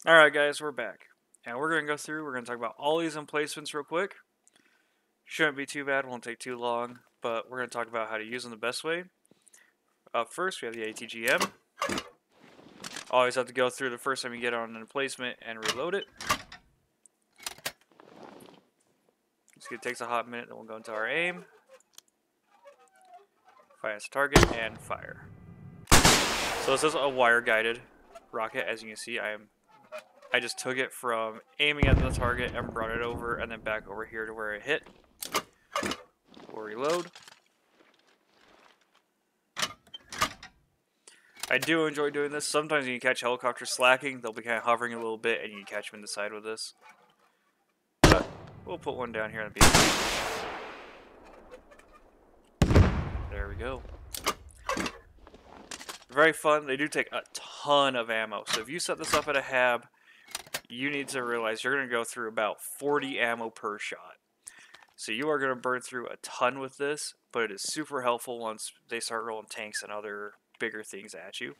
Alright guys, we're back. And we're going to go through, we're going to talk about all these emplacements real quick. Shouldn't be too bad, won't take too long, but we're going to talk about how to use them the best way. Up first, we have the ATGM. Always have to go through the first time you get on an emplacement and reload it. It takes a hot minute, then we'll go into our aim. Fire its target, and fire. So this is a wire-guided rocket, as you can see. I just took it from aiming at the target and brought it over and then back over here to where it hit. We'll reload. I do enjoy doing this. Sometimes you can catch helicopters slacking. They'll be kind of hovering a little bit and you can catch them in the side with this. But we'll put one down here on the beach. There we go. Very fun. They do take a ton of ammo. So if you set this up at a hab, you need to realize you're going to go through about 40 ammo per shot. So you are going to burn through a ton with this, but it is super helpful once they start rolling tanks and other bigger things at you.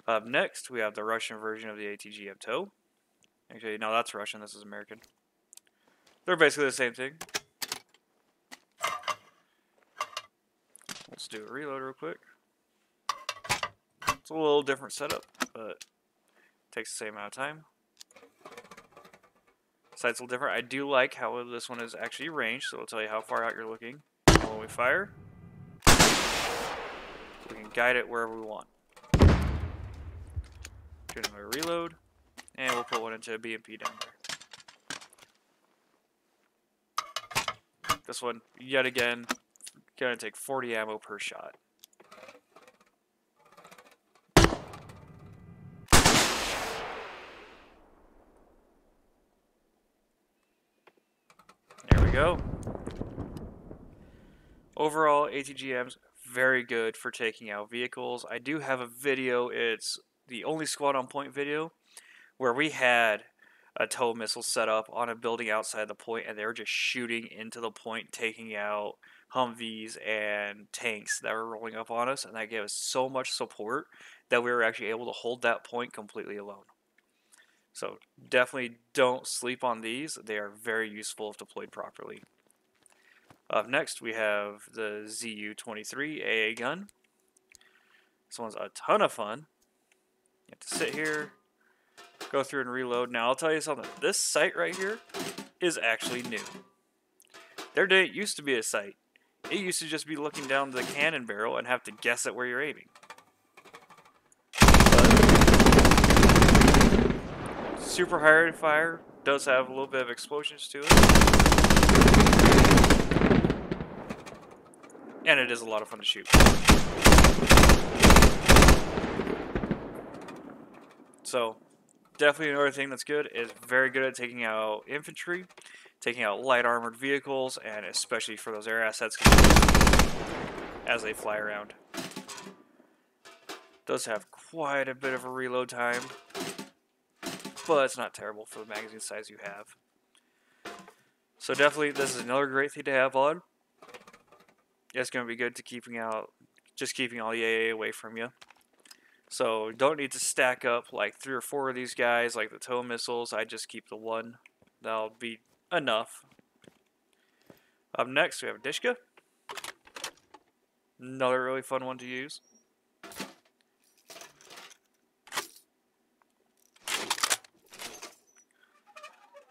Up next, we have the Russian version of the ATGM TOW. Actually, no, that's Russian. This is American. They're basically the same thing. Let's do a reload real quick. It's a little different setup, but takes the same amount of time. Sight's a little different. I do like how this one is actually ranged, so it'll tell you how far out you're looking. And when we fire, we can guide it wherever we want. Do another reload, and we'll put one into a BMP down there. This one, yet again, gonna take 40 ammo per shot. There we go. Overall, ATGM's very good for taking out vehicles. I do have a video, it's the only squad on point video, where we had a tow missile set up on a building outside the point and they were just shooting into the point, taking out Humvees and tanks that were rolling up on us, and that gave us so much support that we were actually able to hold that point completely alone. So definitely don't sleep on these. They are very useful if deployed properly. Up next, we have the ZU-23 AA gun. This one's a ton of fun. You have to sit here, go through and reload. Now, I'll tell you something. This sight right here is actually new. There didn't used to be a sight. It used to just be looking down the cannon barrel and have to guess at where you're aiming. But super high rate of fire. Does have a little bit of explosions to it. And it is a lot of fun to shoot. So, definitely another thing that's good is very good at taking out infantry, taking out light armored vehicles, and especially for those air assets as they fly around. Does have quite a bit of a reload time, but it's not terrible for the magazine size you have. So definitely this is another great thing to have on. It's going to be good to keeping all the AA away from you. So don't need to stack up like 3 or 4 of these guys like the tow missiles. I just keep the one. That'll be enough. Up next we have Dishka. Another really fun one to use.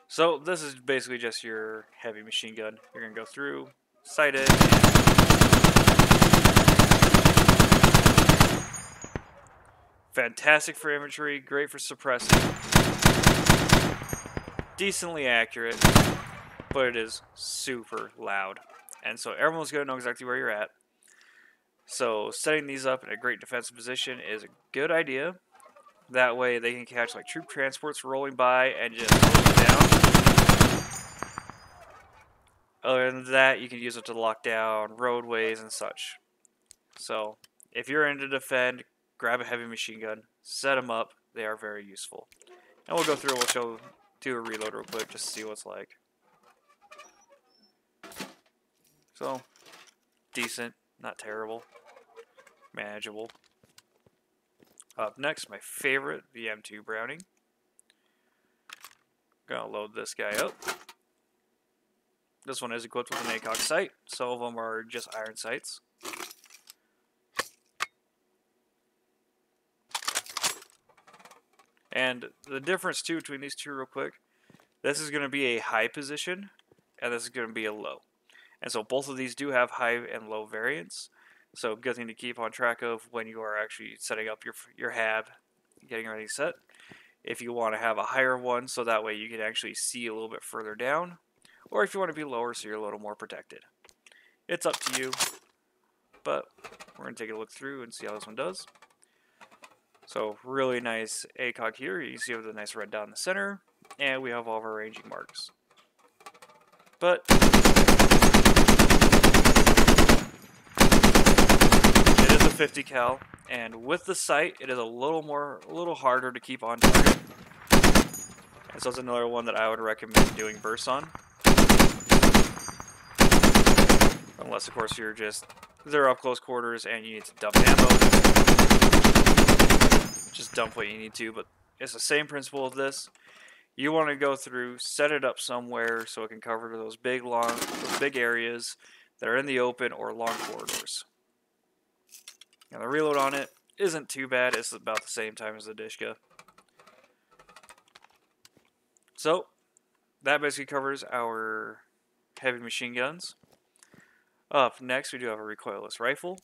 So this is basically just your heavy machine gun. You're going to go through, sight it. Fantastic for infantry, great for suppressing. Decently accurate, but it is super loud. And so everyone's going to know exactly where you're at. So setting these up in a great defensive position is a good idea. That way they can catch like troop transports rolling by and just slow them down. Other than that, you can use it to lock down roadways and such. So if you're in to defend, grab a heavy machine gun, set them up. They are very useful. And we'll go through and we'll do a reload real quick just to see what it's like. So, decent, not terrible, manageable. Up next, my favorite, the M2 Browning. Gonna load this guy up. This one is equipped with an ACOG sight. Some of them are just iron sights. And the difference too between these two real quick, this is going to be a high position and this is going to be a low. And so both of these do have high and low variants. So good thing to keep on track of when you are actually setting up your hab, getting ready set. If you want to have a higher one so that way you can actually see a little bit further down, or if you want to be lower so you're a little more protected. It's up to you, but we're going to take a look through and see how this one does. So really nice ACOG here. You can see with a nice red dot in the center, and we have all of our ranging marks. But it is a 50 cal, and with the sight, it is a little harder to keep on target. And so it's another one that I would recommend doing bursts on, unless of course they're up close quarters and you need to dump ammo. Just dump what you need to, but it's the same principle of this. You want to go through, set it up somewhere so it can cover those big areas that are in the open or long corridors. Now the reload on it isn't too bad. It's about the same time as the Dishka. So that basically covers our heavy machine guns. Up next, we do have a recoilless rifle.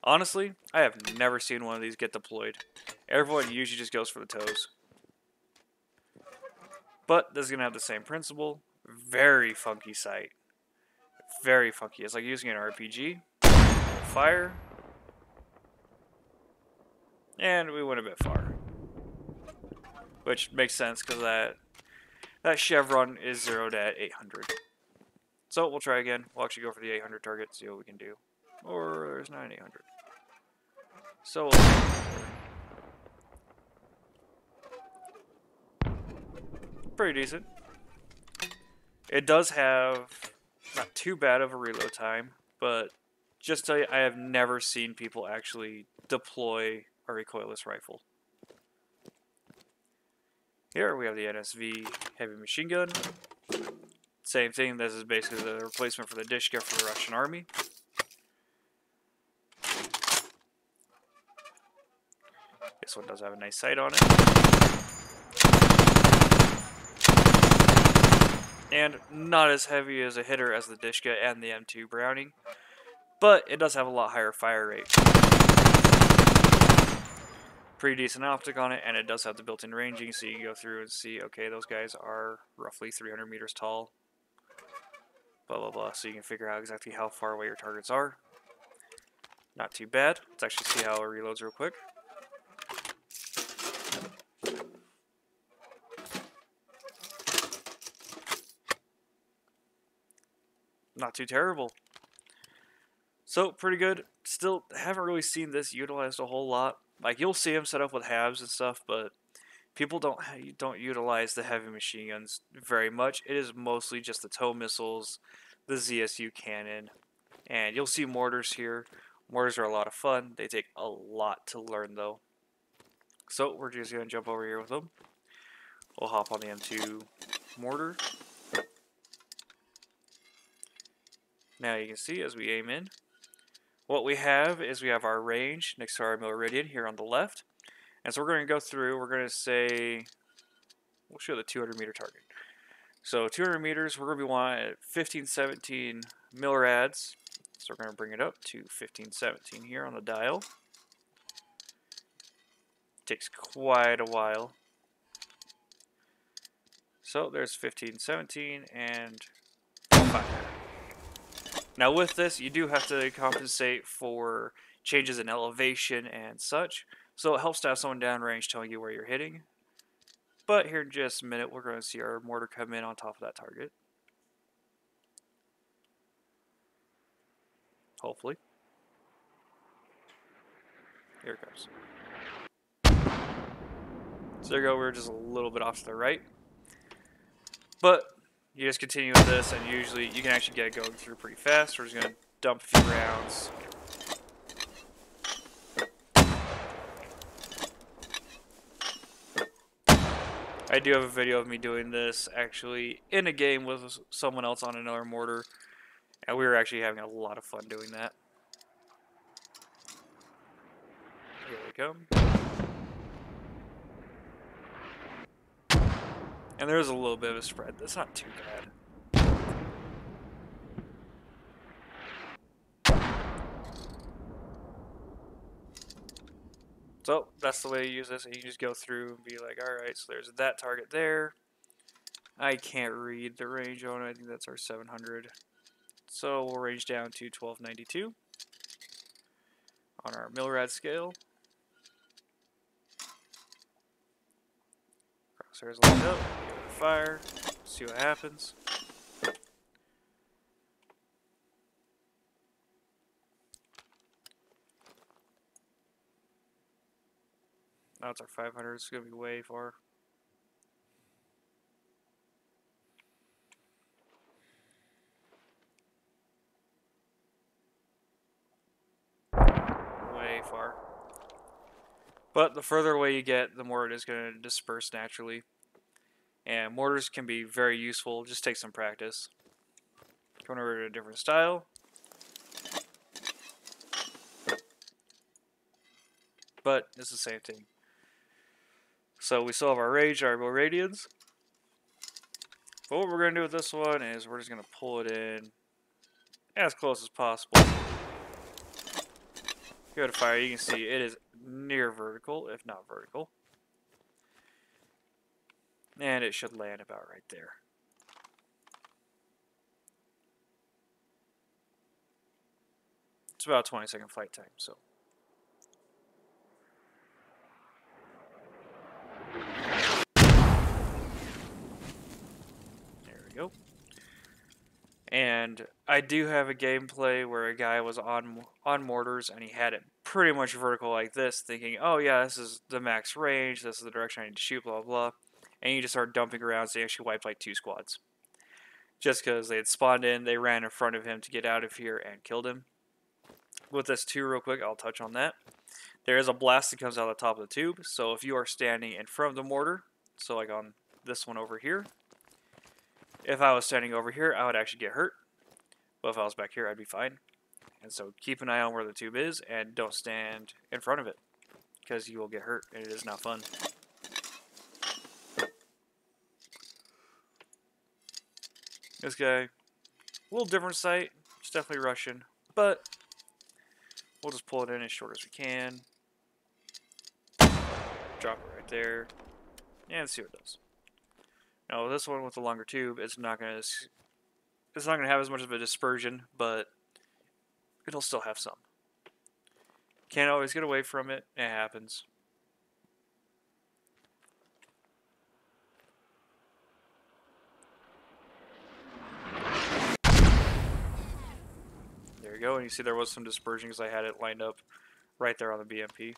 Honestly, I have never seen one of these get deployed. Everyone usually just goes for the toes. But this is going to have the same principle. Very funky sight. Very funky. It's like using an RPG. Fire. And we went a bit far. Which makes sense because that chevron is zeroed at 800. So we'll try again. We'll actually go for the 800 target, see what we can do. Or there's not an 800. So pretty decent. It does have not too bad of a reload time, but just tell you, I have never seen people actually deploy a recoilless rifle. Here we have the NSV heavy machine gun. Same thing, this is basically the replacement for the Dishka for the Russian army. This one does have a nice sight on it. And not as heavy as a hitter as the Dishka and the M2 Browning, but it does have a lot higher fire rate. Pretty decent optic on it, and it does have the built-in ranging, so you can go through and see, okay, those guys are roughly 300 meters tall. Blah, blah, blah, so you can figure out exactly how far away your targets are. Not too bad. Let's actually see how it reloads real quick. Not too terrible. So, pretty good. Still, haven't really seen this utilized a whole lot. Like, you'll see them set up with halves and stuff, but people don't utilize the heavy machine guns very much. It is mostly just the tow missiles, the ZSU cannon, and you'll see mortars here. Mortars are a lot of fun. They take a lot to learn, though. So, we're just going to jump over here with them. We'll hop on the M2 mortar. Now you can see as we aim in, what we have is we have our range next to our meridian here on the left. And so we're going to go through, we're going to say, we'll show the 200 meter target. So 200 meters, we're going to be wanting at 1517 millirads. So we're going to bring it up to 1517 here on the dial. Takes quite a while. So there's 1517 and fire. Now with this, you do have to compensate for changes in elevation and such, so it helps to have someone downrange telling you where you're hitting. But here in just a minute, we're going to see our mortar come in on top of that target. Hopefully. Here it comes. So there you go, we're just a little bit off to the right. But you just continue with this, and usually you can actually get it going through pretty fast. We're just going to dump a few rounds. I do have a video of me doing this actually in a game with someone else on another mortar, and we were actually having a lot of fun doing that. Here we come. And there's a little bit of a spread. That's not too bad. So that's the way you use this, and you just go through and be like, alright, so there's that target there. I can't read the range on it. I think that's our 700. So we'll range down to 1292 on our Milrad scale. Crosshairs lined up, give it a fire, see what happens. Now it's our 500, it's going to be way far. Way far. But the further away you get, the more it is going to disperse naturally. And mortars can be very useful, just take some practice. Going over to a different style. But it's the same thing. So we still have our rage, our radians. But what we're going to do with this one is we're just going to pull it in as close as possible. Give it a fire. You can see it is near vertical, if not vertical. And it should land about right there. It's about a 20-second flight time, so. There we go. And I do have a gameplay where a guy was on mortars and he had it pretty much vertical like this, thinking, oh yeah, this is the max range, this is the direction I need to shoot, blah, blah, blah. And he just started dumping around, so he actually wiped like 2 squads. Just because they had spawned in, they ran in front of him to get out of here and killed him. With this too, real quick, I'll touch on that. There is a blast that comes out of the top of the tube, so if you are standing in front of the mortar, so like on this one over here, if I was standing over here, I would actually get hurt. But if I was back here, I'd be fine. And so keep an eye on where the tube is and don't stand in front of it, because you will get hurt and it is not fun. This guy, a little different sight. It's definitely Russian, but we'll just pull it in as short as we can. Drop it right there, and see what it does. Now with this one with the longer tube, it's not gonna have as much of a dispersion, but it'll still have some. Can't always get away from it. It happens. There you go, and you see there was some dispersion because I had it lined up right there on the BMP.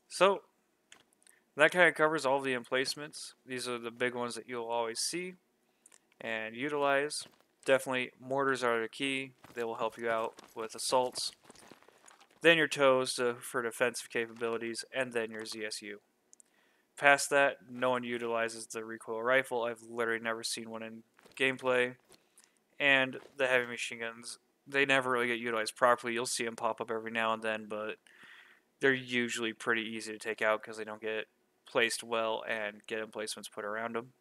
So that kind of covers all the emplacements. These are the big ones that you'll always see and utilize. Definitely mortars are the key. They will help you out with assaults. Then your tows for defensive capabilities, and then your ZSU. Past that, no one utilizes the recoil rifle. I've literally never seen one in gameplay. And the heavy machine guns, they never really get utilized properly. You'll see them pop up every now and then, but they're usually pretty easy to take out because they don't get placed well and get emplacements put around them.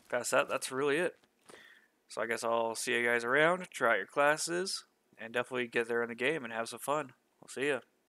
Past that, that's really it. So I guess I'll see you guys around, try out your classes, and definitely get there in the game and have some fun. I'll see ya.